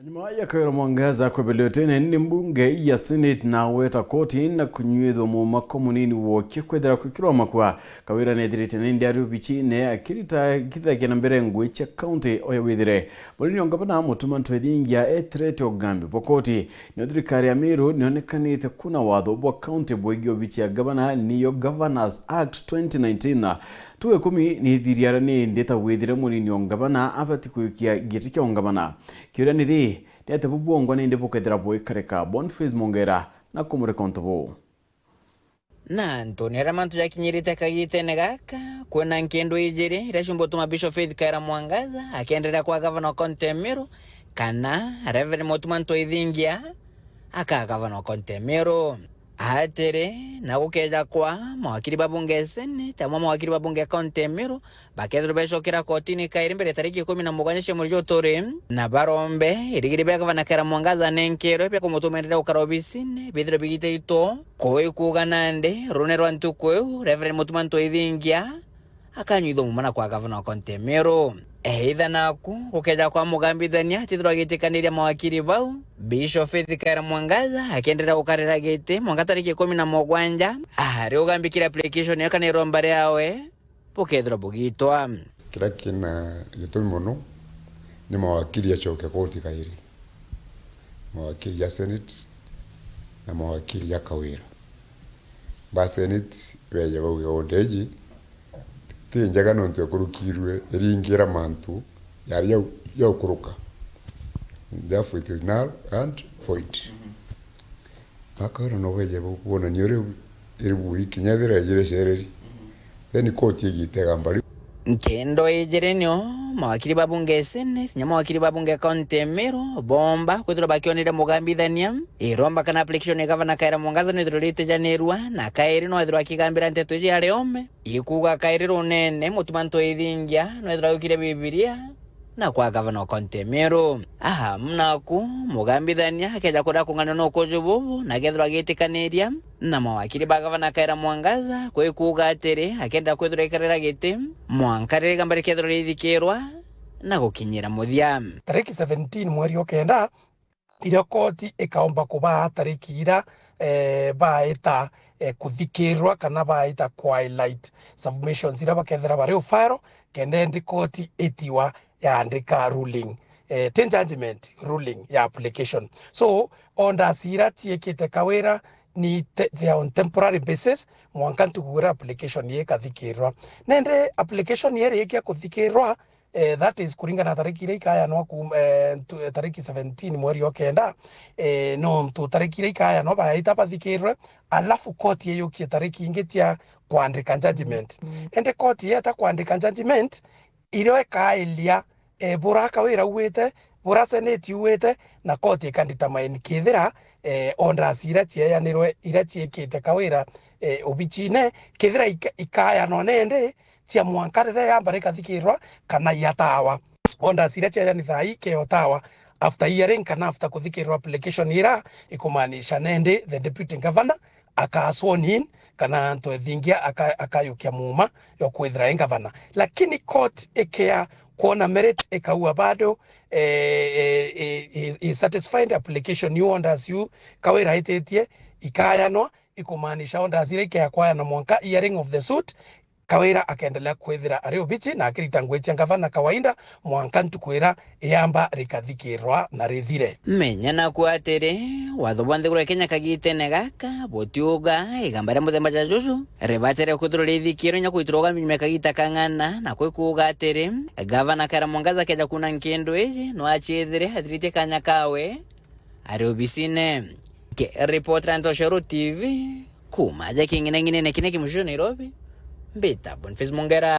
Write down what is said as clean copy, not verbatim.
Nyuma ya Kawira Mwangaza kwebelio tena ni mbunge ya Senate na weta koti na kunywethwa mu makomunini woke kwethera kwikirwa makwa Kawira nethirite ni ndiario bichi ne akirita kithakia na mbere ngwe cha county oya withire bolini ongabana mutuma ntwethingia etrete ogambi pokoti ni thirikari ya Meru nionekanite kuna watho bwa county bwegio bichi ya gavana niyo Governors Act 2019 tuwe kumi ni thiriara ni ndeta withire munini ongabana abati kuikia giti kia ongabana kiura ni thi Tiate bubuongwa ni ndipo kethira bwikareka Boniface Mongera na kumurekontobo. Na Antonio Ramantu yakinyirite kagitene gaka kwena nkendo ijiri irashumbo tuma Bishop Faith Kawira Mwangaza akiendelea kwa governor County Meru kana Reverend Motuma Ntwaithingia aka governor County Meru atere na gukeja kwa mawakiri babunge Senate amwe mawakiri babunge County Meru bakethiro becokera kotini kairi mbere tariki 17 mwezi Otore na barombe irigiri bega Gavana Kawira Mwangaza nenkero pia kumutumerera ukara obisine bithiro bigite ito koi kuganande runero ntukweu Reverend Motuma Ntwaithingia akanyitho mumana kwa Gavana County Meru eitha naku gukeja kwa mugambithania tithiro agitikaniria mawakiri bau Bishop Faith Kawira Mwangaza akiendelea gukarira gite mwaka tariki 17 ari ugambikira application yakanirwo mbare yawe pokethiro bugitwa kira kina gitumi muno ni mawakiri achoke koti kairi mawakiri ya Senate na mawakiri ya Kawira ba Senate beje bauge ondeji tinjaga nontu yakurukirwe eringira mantu yari ya kuruka therefore it is null and void Kawira no beje bukubona ni ore iribu ikinyadira yire shereri then court yigitega mbali nkendo ejerenyo mawakiri babunge Senate nyama mawakiri babunge County Meru bomba kwithira bakionire mugambithania iromba kana application ya Gavana Kawira Mwangaza nithiro ritejanerwa na kairi no ithiro akigambira nteto iji ari ome ikuga kairi runene Motuma Ntwaithingia no ithiro yukire Bibilia na kwa Gavana County Meru mnaku mugambithania akeja kuda kung'ana no kojubu na gethiro agitikaniria na mawakiri ba Gavana Kawira Mwangaza kwe kuga atiri akenda kwithira ikarira giti mwankarire gambari kethiro rithikirwa na gukinyira muthia tariki 17 mweri okenda ira koti ikaomba kuba tariki ira baita kuthikirwa kana baita twilight submissions ira bakethira bari ufaro kende ndi koti etiwa yaandika ruling judgment ruling ya application so onda sira tiekite Kawira ni they are on temporary basis mwankantu kugura application ye kathikirwa nende application yere yekia kuthikirwa that is kuringana tariki ile ikaya no tariki 17 mweri okenda no tu tariki ile ikaya no baita bathikirwe alafu koti yeyo kia tariki ingetia kuandika judgment ende koti yeta kuandika judgment iro ekailia bura Kawira uwete bura Senate uwete na koti ikanditamaini kithira onda sira cieyanirwe ira ciekite Kawira obichine kithira ikaya no nende cia mwankarire yambare kathikirwa kana yatawa onda sira cieyani thai ke otawa after hearing kana after kuthikirwa application ira ikumanisha nende the deputy governor sworn in kana Ntwaithingia akayukia muma yo kwithira governor lakini court ikea kuona merit ikaua bado satisfied application you onders you Kawira itetie ikayanwa ikumanisha onders ire ikea kwayana mwanka hearing of the suit Kawira akaendelea kwithira ari obichi na akirita ngwetia Gavana kawaida mwanka ntukwira yamba rikathikirwa na rithire menya na kwatire watho bwanthe kura Kenya kagitene gaka botiuga igambare muthemba ja juju rebatere kwithiro rithikiro nya kwitoroga mime kagita kang'ana na kwikuga atiri Gavana Kawira Mwangaza keja kuna nkendo iji no achithire athirite kanya kawe ari obisine ke reporter Antosho TV kuma ja kingine kine kimusho Nairobi Beta Boniface Mongera.